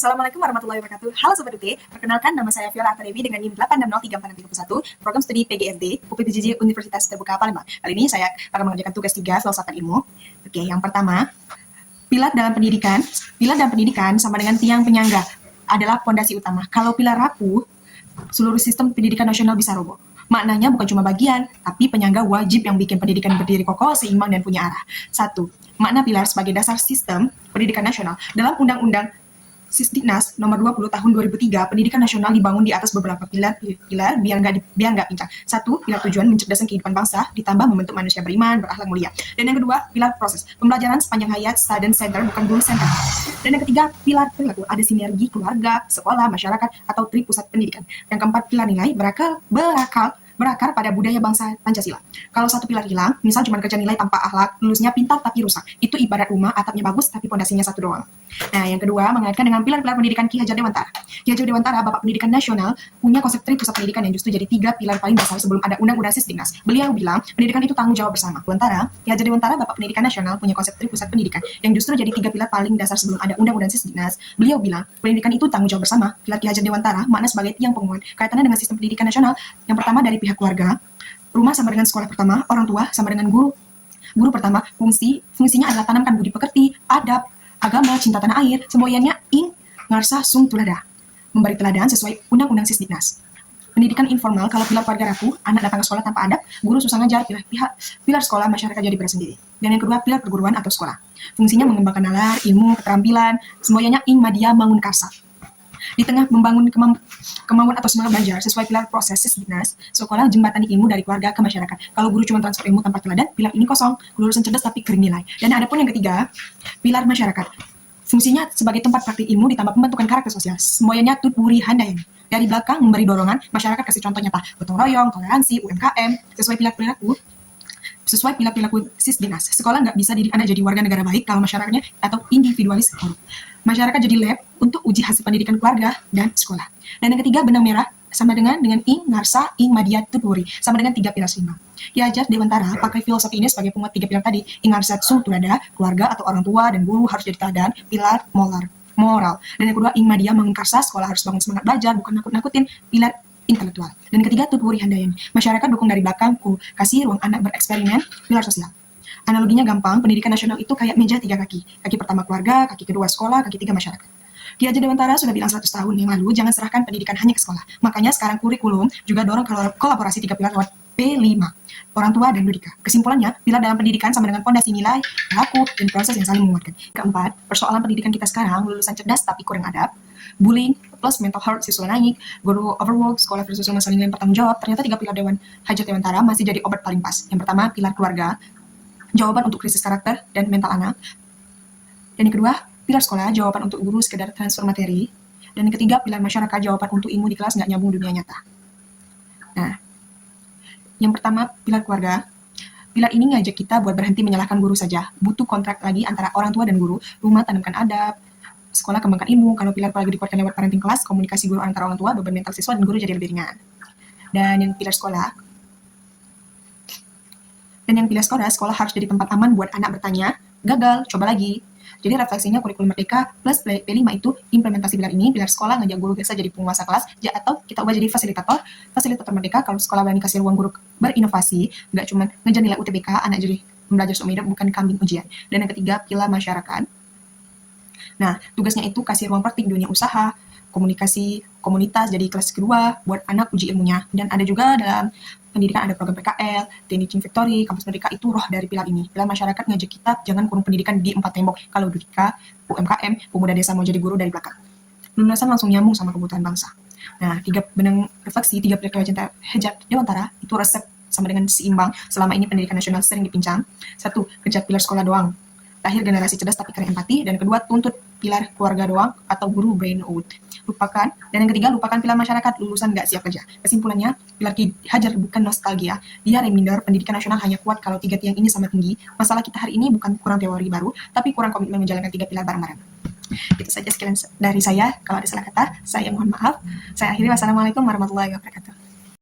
Assalamualaikum warahmatullahi wabarakatuh. Halo Sobat UT, perkenalkan nama saya Viola Atadewi dengan NIM 8603431, program studi PGSD, UPPJJ Universitas Terbuka Palembang. Kali ini saya akan mengerjakan tugas 3 filsafat ilmu. Oke, yang pertama, pilar dalam pendidikan. Pilar dalam pendidikan sama dengan tiang penyangga adalah pondasi utama. Kalau pilar rapuh, seluruh sistem pendidikan nasional bisa roboh. Maknanya bukan cuma bagian, tapi penyangga wajib yang bikin pendidikan berdiri kokoh, seimbang, dan punya arah. 1. Makna pilar sebagai dasar sistem pendidikan nasional. Dalam Undang-Undang Sisdiknas nomor 20 tahun 2003, pendidikan nasional dibangun di atas beberapa pilar biar nggak pincang. 1. Pilar tujuan mencerdaskan kehidupan bangsa, ditambah membentuk manusia beriman, berakhlak mulia. Dan yang kedua, pilar proses, pembelajaran sepanjang hayat, student center, bukan guru center. Dan yang ketiga, pilar perilaku, ada sinergi keluarga, sekolah, masyarakat, atau pusat pendidikan. Yang keempat, pilar nilai, berakar pada budaya bangsa Pancasila. Kalau satu pilar hilang, misal cuma kerja nilai tanpa akhlak, lulusnya pintar tapi rusak, itu ibarat rumah atapnya bagus tapi pondasinya satu doang. Nah, yang kedua, mengaitkan dengan pilar-pilar pendidikan Ki Hajar Dewantara. Ki Hajar Dewantara, Bapak Pendidikan Nasional, punya konsep pusat pendidikan yang justru jadi 3 pilar paling dasar sebelum ada Undang-Undang Sisdiknas. Beliau bilang, pendidikan itu tanggung jawab bersama. Sementara, Ki Hajar Dewantara, Bapak Pendidikan Nasional, punya konsep pusat pendidikan yang justru jadi 3 pilar paling dasar sebelum ada Undang-Undang Sisdiknas. Beliau bilang, pendidikan itu tanggung jawab bersama. Pilar Ki Hajar Dewantara makna sebagai tiang penguat kaitannya dengan sistem pendidikan nasional. Yang pertama dari pihak keluarga, rumah sama dengan sekolah pertama, orang tua sama dengan guru. Guru pertama, fungsinya adalah tanamkan budi pekerti, adab, agama, cinta tanah air, semboyannya ing ngarsa sung tulada, memberi teladan sesuai Undang-Undang Sisdiknas. Pendidikan informal, kalau pilar keluarga rapuh, anak datang ke sekolah tanpa adab, guru susah ngajar, pilar sekolah, masyarakat jadi berat sendiri. Dan yang kedua, pilar perguruan atau sekolah. Fungsinya mengembangkan nalar, ilmu, keterampilan, semboyannya ing madya mangun karsa. Di tengah membangun kemampuan atau semangat belajar sesuai pilar proses Sisdiknas, sekolah jembatani ilmu dari keluarga ke masyarakat. Kalau guru cuma transfer ilmu tanpa teladan, pilar ini kosong, lulusan cerdas tapi kering nilai. Dan ada pun yang ketiga, pilar masyarakat. Fungsinya sebagai tempat praktik ilmu ditambah pembentukan karakter sosial. Semuanya tuturi handayani. Dari belakang memberi dorongan, masyarakat kasih contoh nyata, gotong royong, toleransi, UMKM, sesuai pilar-pilaku Sisdiknas. Sekolah nggak bisa didik anak jadi warga negara baik kalau masyarakatnya atau individualis korup. Masyarakat jadi lab untuk uji hasil pendidikan keluarga dan sekolah. Dan yang ketiga, benang merah sama dengan ing ngarsa ing madya tuturi sama dengan 3 pilar seimbang. Ki Hajar Dewantara pakai filosofi ini sebagai penguat 3 pilar tadi. Ing ngarsa sung tulada, keluarga atau orang tua dan guru harus jadi teladan, pilar moral. Dan yang kedua, ing madya mangun karsa, sekolah harus bangun semangat belajar, bukan nakut-nakutin, pilar intelektual. Dan yang ketiga, tuturi handayani. Masyarakat dukung dari belakang, kasih ruang anak bereksperimen, pilar sosial. Analoginya gampang, pendidikan nasional itu kayak meja 3 kaki. Kaki pertama keluarga, kaki kedua sekolah, kaki 3 masyarakat. Ki Hajar Dewantara sudah bilang 100 tahun yang lalu, jangan serahkan pendidikan hanya ke sekolah. Makanya sekarang kurikulum juga dorong kolaborasi 3 pilar lewat P5, orang tua dan Dudika. Kesimpulannya, pilar dalam pendidikan sama dengan fondasi nilai, perilaku, dan proses yang saling menguatkan. Keempat, persoalan pendidikan kita sekarang, lulusan cerdas tapi kurang adab, bullying, plus mental health siswa naik, guru overwork, sekolah versus rumah saling bertanggung jawab, ternyata 3 pilar Hajar Dewantara masih jadi obat paling pas. Yang pertama, pilar keluarga, jawaban untuk krisis karakter dan mental anak. Dan yang kedua, pilar sekolah, jawaban untuk guru sekedar transfer materi. Dan yang ketiga, pilar masyarakat, jawaban untuk ilmu di kelas nggak nyambung dunia nyata. Nah, yang pertama, pilar keluarga. Pilar ini ngajak kita buat berhenti menyalahkan guru saja. Butuh kontrak lagi antara orang tua dan guru. Rumah tanamkan adab, sekolah kembangkan ilmu. Kalau pilar keluarga dikuatkan lewat parenting kelas, komunikasi guru antara orang tua, beban mental siswa dan guru jadi lebih ringan. Dan yang pilar sekolah, sekolah harus jadi tempat aman buat anak bertanya, gagal, coba lagi. Jadi refleksinya kurikulum merdeka plus P5 itu implementasi pilar ini, pilar sekolah ngajak guru biasa jadi penguasa kelas, atau kita ubah jadi fasilitator merdeka. Kalau sekolah berani kasih ruang guru berinovasi, nggak cuma ngejar nilai UTBK, anak jadi belajar seumur hidup, bukan kambing ujian. Dan yang ketiga, pilar masyarakat. Nah, tugasnya itu kasih ruang praktik dunia usaha, komunikasi, komunitas, jadi kelas kedua, buat anak uji ilmunya. Dan ada juga dalam pendidikan ada program PKL, Teaching Factory, kampus merdeka itu roh dari pilar ini. Pilar masyarakat ngajak kita jangan kurung pendidikan di 4 tembok. Kalau Dudika, UMKM, pemuda desa mau jadi guru dari belakang. Lulusan langsung nyambung sama kebutuhan bangsa. Nah, 3 benang refleksi, 3 pilar Hajar Dewantara itu resep sama dengan seimbang selama ini pendidikan nasional sering dipincang. 1, kejar pilar sekolah doang, lahir generasi cerdas tapi keren empati. Dan kedua, tuntut pilar keluarga doang atau guru brain out. Dan yang ketiga, lupakan pilar masyarakat, lulusan nggak siap kerja. Kesimpulannya, pilar Ki Hajar bukan nostalgia, dia reminder pendidikan nasional hanya kuat kalau 3 tiang ini sama tinggi. Masalah kita hari ini bukan kurang teori baru, tapi kurang komitmen menjalankan 3 pilar bareng-bareng. Itu saja sekian dari saya. Kalau ada salah kata, saya mohon maaf. Saya akhiri. Wassalamualaikum warahmatullahi wabarakatuh.